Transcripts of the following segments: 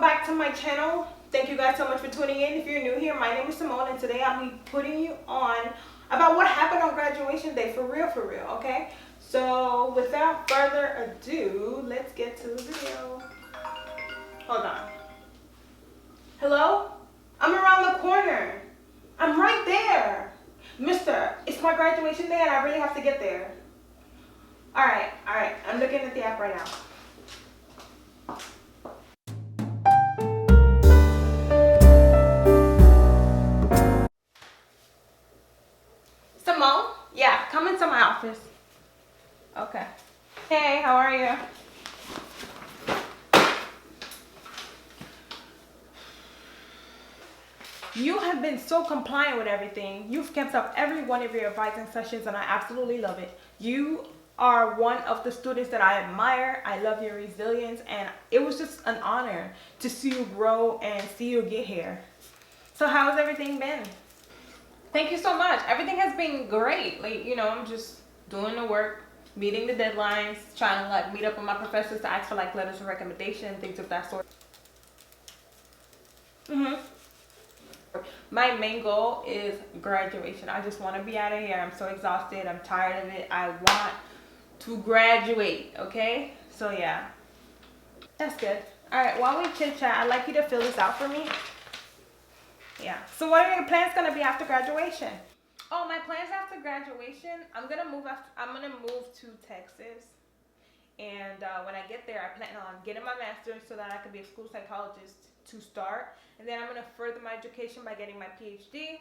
welcome back to my channel. Thank you guys so much for tuning in. If you're new here, my name is Simone, and today I'll be putting you on about what happened on graduation day, for real, okay? So without further ado, let's get to the video. Hold on. Hello? I'm around the corner. I'm right there. Mister, it's my graduation day and I really have to get there. Alright. I'm looking at the app right now. Simone? Yeah, come into my office. Okay. Hey, how are you? You have been so compliant with everything. You've kept up every one of your advising sessions and I absolutely love it. You are one of the students that I admire. I love your resilience and it was just an honor to see you grow and see you get here. So how's everything been? Thank you so much. Everything has been great. Like, I'm just doing the work, meeting the deadlines, trying to like meet up with my professors to ask for like letters of recommendation, things of that sort. My main goal is graduation. I just want to be out of here. I'm so exhausted. I'm tired of it. I want to graduate, okay? So yeah, that's good. All right, while we chit chat, I'd like you to fill this out for me. Yeah. So what are your plans gonna be after graduation? Oh, my plans after graduation, I'm gonna move to Texas. And when I get there, I plan on getting my master's so that I can be a school psychologist to start. And then I'm going to further my education by getting my PhD.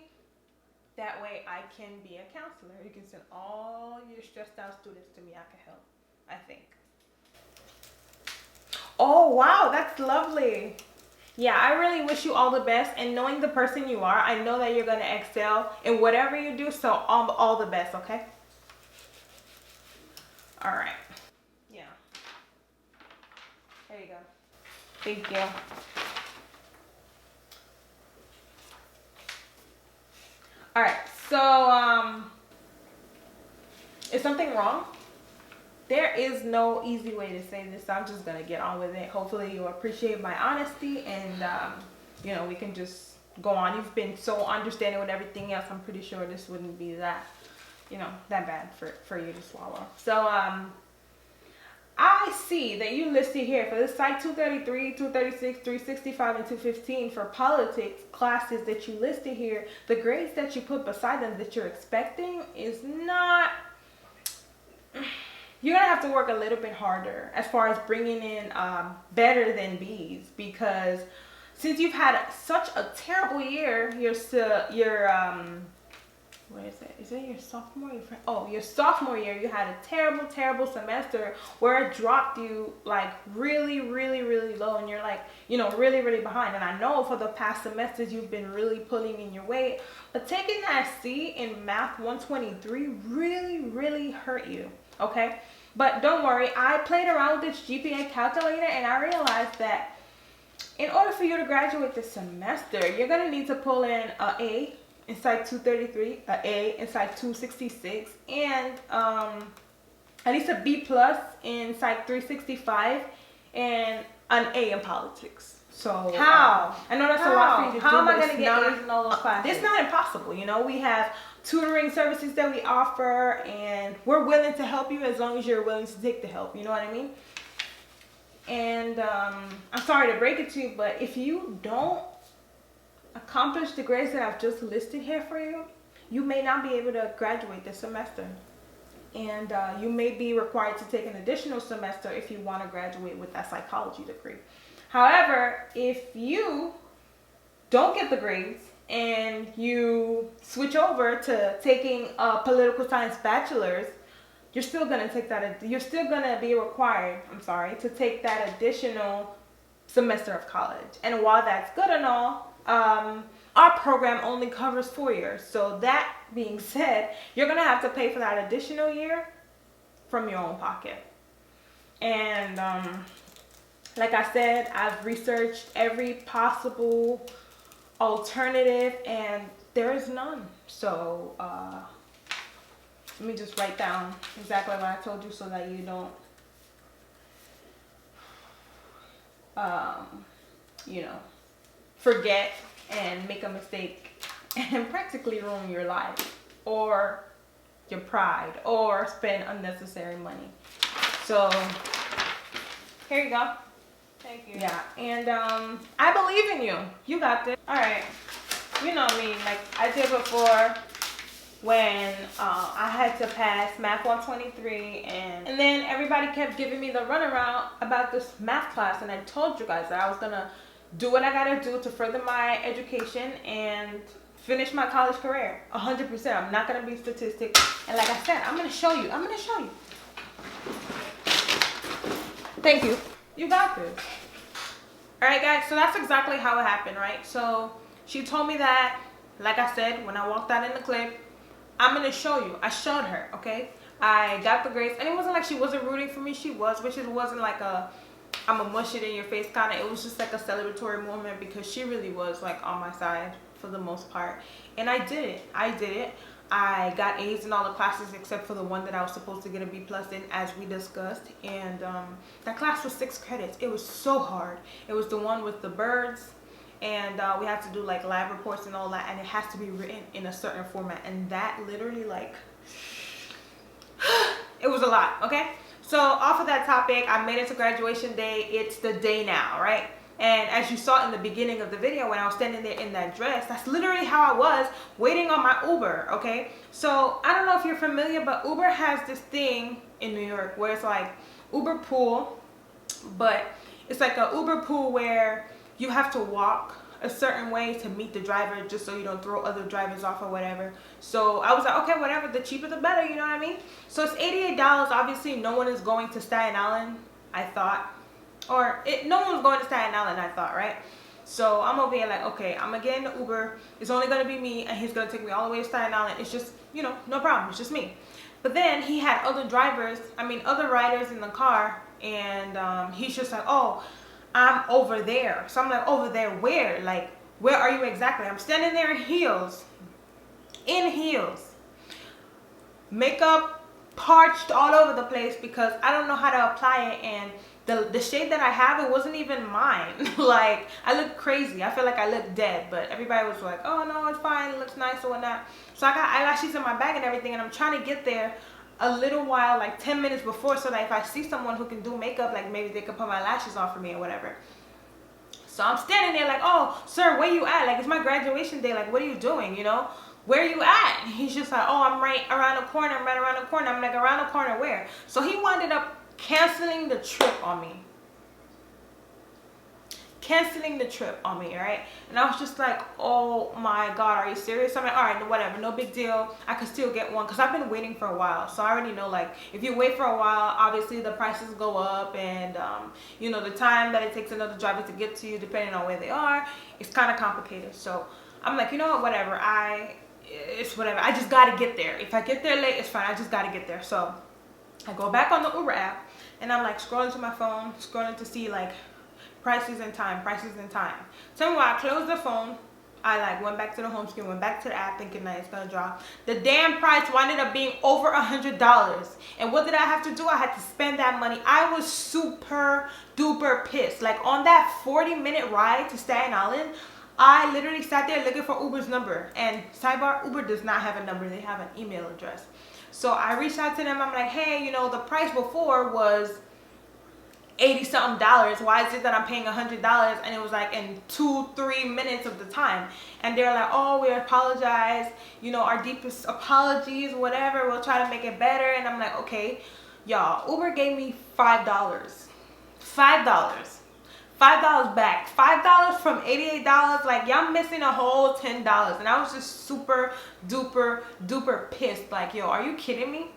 That way I can be a counselor. You can send all your stressed out students to me. I can help, I think. Oh, wow, that's lovely. Yeah, I really wish you all the best. And knowing the person you are, I know that you're going to excel in whatever you do. So all the best, okay? All right. Yeah. There you go. Thank you. All right, so is something wrong? There is no easy way to say this, so I'm just gonna get on with it. Hopefully you appreciate my honesty and we can just go on. You've been so understanding with everything else. I'm pretty sure this wouldn't be that bad for you to swallow. So I see that you listed here for the Psych 233, 236, 365, and 215 for politics classes that you listed here. The grades that you put beside them that you're expecting is not... You're going to have to work a little bit harder as far as bringing in better than B's, because since you've had such a terrible year, where is it? Is it your sophomore year? Oh, your sophomore year, you had a terrible semester where it dropped you like really low, and you're like, really behind. And I know for the past semesters you've been really pulling in your weight, but taking that C in Math 123 really hurt you, okay? But don't worry, I played around with this GPA calculator and I realized that in order for you to graduate this semester, you're gonna need to pull in an A in Psych 233, an A in Psych 266, and at least a B plus in Psych 365, and an A in politics. So how? I know that's a lot for you to do. How am I going to get A's in all those classes? It's not impossible. We have tutoring services that we offer, and we're willing to help you as long as you're willing to take the help. You know what I mean? And I'm sorry to break it to you, but if you don't accomplish the grades that I've just listed here for you, you may not be able to graduate this semester. And you may be required to take an additional semester if you want to graduate with that psychology degree. However, if you don't get the grades and you switch over to taking a political science bachelor's, you're still going to be required, to take that additional semester of college. And while that's good and all, our program only covers 4 years. So that being said, you're going to have to pay for that additional year from your own pocket. And like I said, I've researched every possible alternative and there is none. So let me just write down exactly what I told you so that you don't you know, forget and make a mistake and practically ruin your life or your pride or spend unnecessary money. So here you go. Thank you. Yeah, and I believe in you. You got this. All right. You know me, like I did before when I had to pass Math 123, and then everybody kept giving me the runaround about this math class, and I told you guys that I was gonna do what I gotta do to further my education and finish my college career 100%. I'm not gonna be a statistic, and like I said, I'm gonna show you. Thank you. You got this. All right, guys, so that's exactly how it happened, right? So she told me that, like I said, when I walked out in the clip, I'm gonna show you. I showed her, okay? I got the grades, and it wasn't like she wasn't rooting for me. She was, which it wasn't like a I'm a mush it in your face kind of. It was just like a celebratory moment because she really was like on my side for the most part. And I did it. I got A's in all the classes except for the one that I was supposed to get a B+ in, as we discussed. And that class was 6 credits. It was so hard. It was the one with the birds, and we had to do like lab reports and all that, and it has to be written in a certain format, and that literally like it was a lot. Okay, so off of that topic, I made it to graduation day. It's the day now, right? And as you saw in the beginning of the video, when I was standing there in that dress, that's literally how I was waiting on my Uber, okay? So I don't know if you're familiar, but Uber has this thing in New York where it's like Uber Pool, but it's like a Uber Pool where you have to walk a certain way to meet the driver just so you don't throw other drivers off or whatever. So I was like, okay, whatever, the cheaper the better, you know what I mean? So it's $88. Obviously, no one is going to Staten Island, I thought. No one was going to Staten Island, I thought, right? So I'm over here like, okay, I'm gonna get in the Uber. It's only gonna be me, and he's gonna take me all the way to Staten Island. It's just, you know, no problem. It's just me. But then he had other riders in the car, and he's just like, oh, I'm over there. So I'm like, over there where? Like, where are you exactly? I'm standing there in heels. Makeup parched all over the place because I don't know how to apply it, and the shade that I have, it wasn't even mine. Like, I look crazy. I feel like I look dead, but everybody was like, oh no, it's fine, it looks nice or whatnot. So I got eyelashes in my bag and everything, and I'm trying to get there a little while, like 10 minutes before, so that if I see someone who can do makeup, like maybe they could put my lashes on for me or whatever. So I'm standing there like, oh, sir, where you at? Like, it's my graduation day. Like, what are you doing, you know? Where you at? And he's just like, oh, I'm right around the corner. I'm like, around the corner where? So he wound up canceling the trip on me. Right? And I was just like, oh my God, are you serious? I'm like, all right, whatever, no big deal. I could still get one because I've been waiting for a while. So I already know, like, if you wait for a while, obviously the prices go up, and you know, the time that it takes another driver to get to you, depending on where they are, it's kind of complicated. So I'm like, you know what, whatever. It's whatever. I just got to get there. If I get there late, it's fine. I just got to get there. So I go back on the Uber app, and I'm like scrolling to my phone, scrolling to see like prices and time. Tell me why I closed the phone. I like went back to the home screen, went back to the app thinking that it's gonna drop. The damn price wound up being over $100. And what did I have to do? I had to spend that money. I was super duper pissed. Like, on that 40-minute ride to Staten Island, I literally sat there looking for Uber's number. And sidebar, Uber does not have a number. They have an email address. So I reached out to them. I'm like, hey, you know, the price before was $80-something. Why is it that I'm paying $100? And it was like in 2-3 minutes of the time. And they're like, oh, we apologize. You know, our deepest apologies, whatever. We'll try to make it better. And I'm like, okay, y'all, Uber gave me $5. $5 back. $5 from $88. Like, y'all missing a whole $10. And I was just super duper pissed. Like, yo, are you kidding me?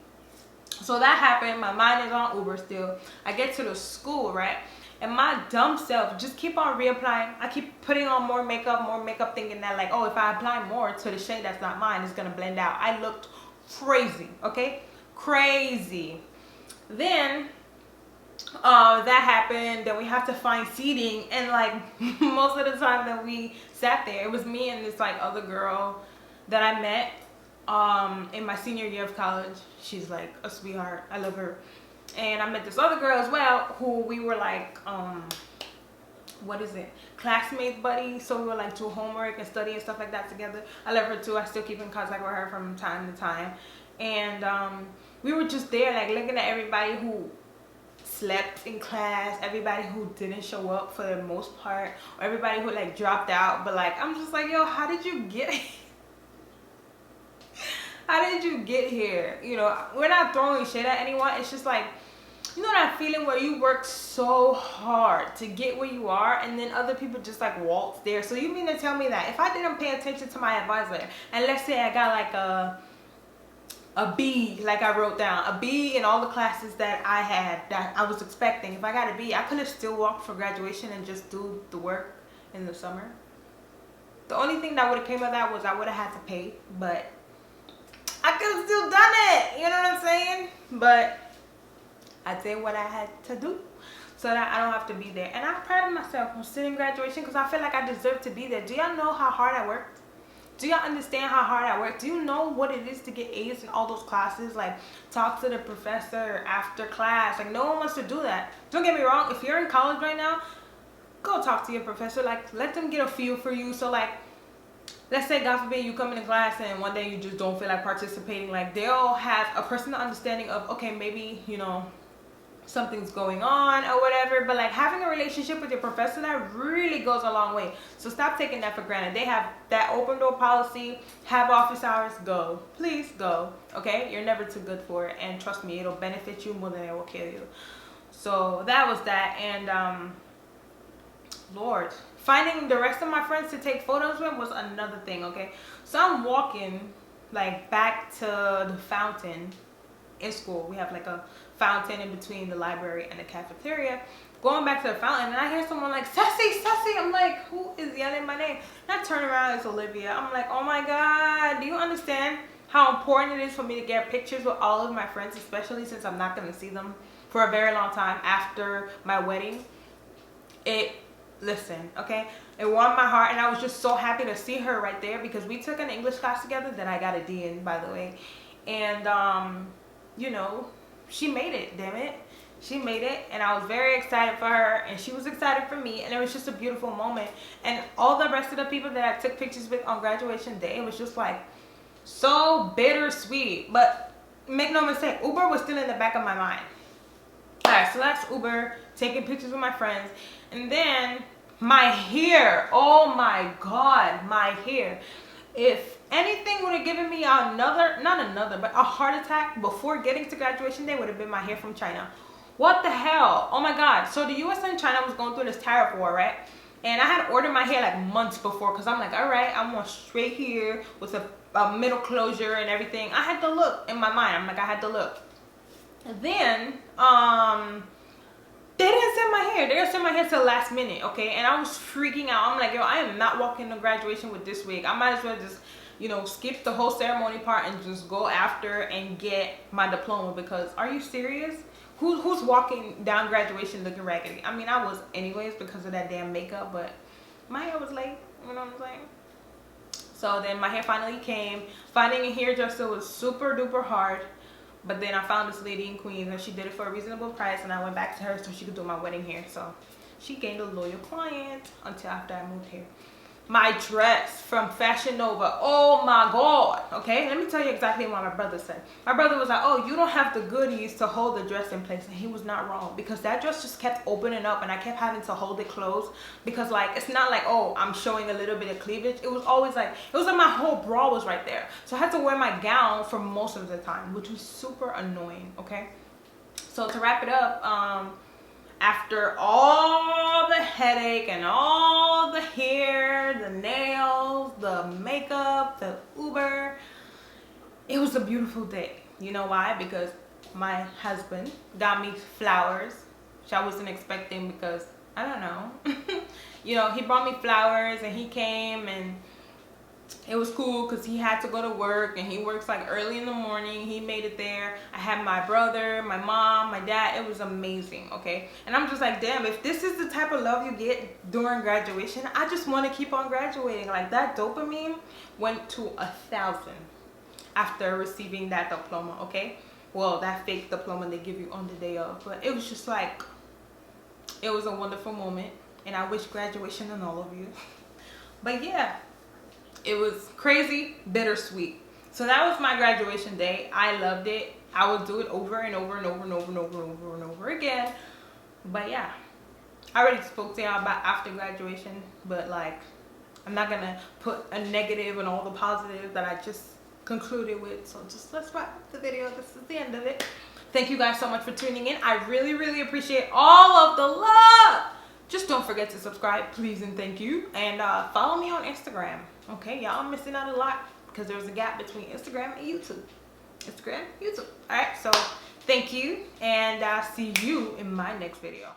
So that happened. My mind is on Uber still. I get to the school, right? And my dumb self just keep on reapplying. I keep putting on more makeup, thinking that like, oh, if I apply more to the shade that's not mine, it's gonna blend out. I looked crazy, okay? Crazy. Then that happened. Then we have to find seating, and like most of the time that we sat there, it was me and this like other girl that I met in my senior year of college. She's like a sweetheart. I love her. And I met this other girl as well, who we were like what is it, classmates buddy, so we would like do homework and study and stuff like that together. I love her too. I still keep in contact with her from time to time. And we were just there like looking at everybody who slept in class, everybody who didn't show up for the most part, or everybody who like dropped out. But like, I'm just like, yo, how did you get how did you get here? You know, we're not throwing shit at anyone. It's just like, you know that feeling where you work so hard to get where you are, and then other people just like waltz there. So you mean to tell me that if I didn't pay attention to my advisor, and let's say I got like a B, like I wrote down a B in all the classes that I had that I was expecting, if I got a B, I could have still walked for graduation and just do the work in the summer. The only thing that would have came of that was I would have had to pay, but I could have still done it. You know what I'm saying? But I did what I had to do so that I don't have to be there. And I'm proud of myself on sitting graduation because I feel like I deserve to be there. Do y'all know how hard I worked? Do y'all understand how hard I worked? Do you know what it is to get A's in all those classes? Like, talk to the professor after class. Like, no one wants to do that. Don't get me wrong. If you're in college right now, go talk to your professor. Like, let them get a feel for you. So, like, let's say, God forbid, you come into class and one day you just don't feel like participating. Like, they'll have a personal understanding of, okay, maybe, you know, something's going on or whatever. But like, having a relationship with your professor, that really goes a long way. So stop taking that for granted. They have that open door policy. Have office hours. Go, please go. Okay, you're never too good for it, and trust me, it'll benefit you more than it will kill you. So that was that. And Lord, finding the rest of my friends to take photos with was another thing. Okay, so I'm walking like back to the fountain in school. We have like a fountain in between the library and the cafeteria. Going back to the fountain, and I hear someone like, Sassy, Sassy. I'm like, who is yelling my name? And I turn around, it's Olivia. I'm like, oh my God, do you understand how important it is for me to get pictures with all of my friends, especially since I'm not going to see them for a very long time after my wedding? Listen, okay, it warmed my heart, and I was just so happy to see her right there because we took an English class together that I got a D in, by the way. And you know, she made it, damn it. She made it, and I was very excited for her, and she was excited for me, and it was just a beautiful moment. And all the rest of the people that I took pictures with on graduation day, it was just like so bittersweet. But make no mistake, Uber was still in the back of my mind. Alright, so that's Uber, taking pictures with my friends. And then my hair, oh my God, my hair. If anything would have given me not another, but a heart attack before getting to graduation day, would have been my hair from China. What the hell? Oh my God. So the US and China was going through this tariff war, right? And I had ordered my hair like months before because I'm like, all right, I want straight hair with a middle closure and everything. I had to look in my mind. I'm like, I had to look. And then, they didn't send my hair. They didn't send my hair till the last minute, okay? And I was freaking out. I'm like, yo, I am not walking to graduation with this wig. I might as well just, you know, skip the whole ceremony part and just go after and get my diploma, because are you serious? Who's walking down graduation looking raggedy? I mean, I was anyways because of that damn makeup, but my hair was late. You know what I'm saying? So then my hair finally came. Finding a hairdresser was super duper hard. But then I found this lady in Queens, and she did it for a reasonable price, and I went back to her so she could do my wedding hair. So she gained a loyal client until after I moved here. My dress from Fashion Nova, oh my God. Okay, let me tell you exactly what my brother said. My brother was like, oh, you don't have the goodies to hold the dress in place. And he was not wrong, because that dress just kept opening up, and I kept having to hold it closed, because like, it's not like, oh, I'm showing a little bit of cleavage. It was always like, it was like my whole bra was right there. So I had to wear my gown for most of the time, which was super annoying. Okay, so to wrap it up, after all the headache and all the hair, the nails, the makeup, the Uber, it was a beautiful day. You know why? Because my husband got me flowers, which I wasn't expecting, because I don't know. You know, he brought me flowers, and he came, and it was cool because he had to go to work, and he works like early in the morning. He made it there. I had my brother, my mom, my dad. It was amazing, okay? And I'm just like, damn, if this is the type of love you get during graduation, I just want to keep on graduating. Like, that dopamine went to 1,000 after receiving that diploma, okay? Well, that fake diploma they give you on the day of. But it was just like, it was a wonderful moment. and I wish graduation on all of you. But yeah, it was crazy, bittersweet. So that was my graduation day. I loved it. I would do it over and over and over and over and over and over and over again. But yeah, I already spoke to y'all about after graduation, but like, I'm not gonna put a negative and all the positive that I just concluded with. So just let's wrap up the video. This is the end of it. Thank you guys so much for tuning in. I really, really appreciate all of the love. Just don't forget to subscribe, please and thank you. And follow me on Instagram. Okay, y'all missing out a lot because there's a gap between Instagram and YouTube. Instagram, YouTube. All right, so thank you, and I'll see you in my next video.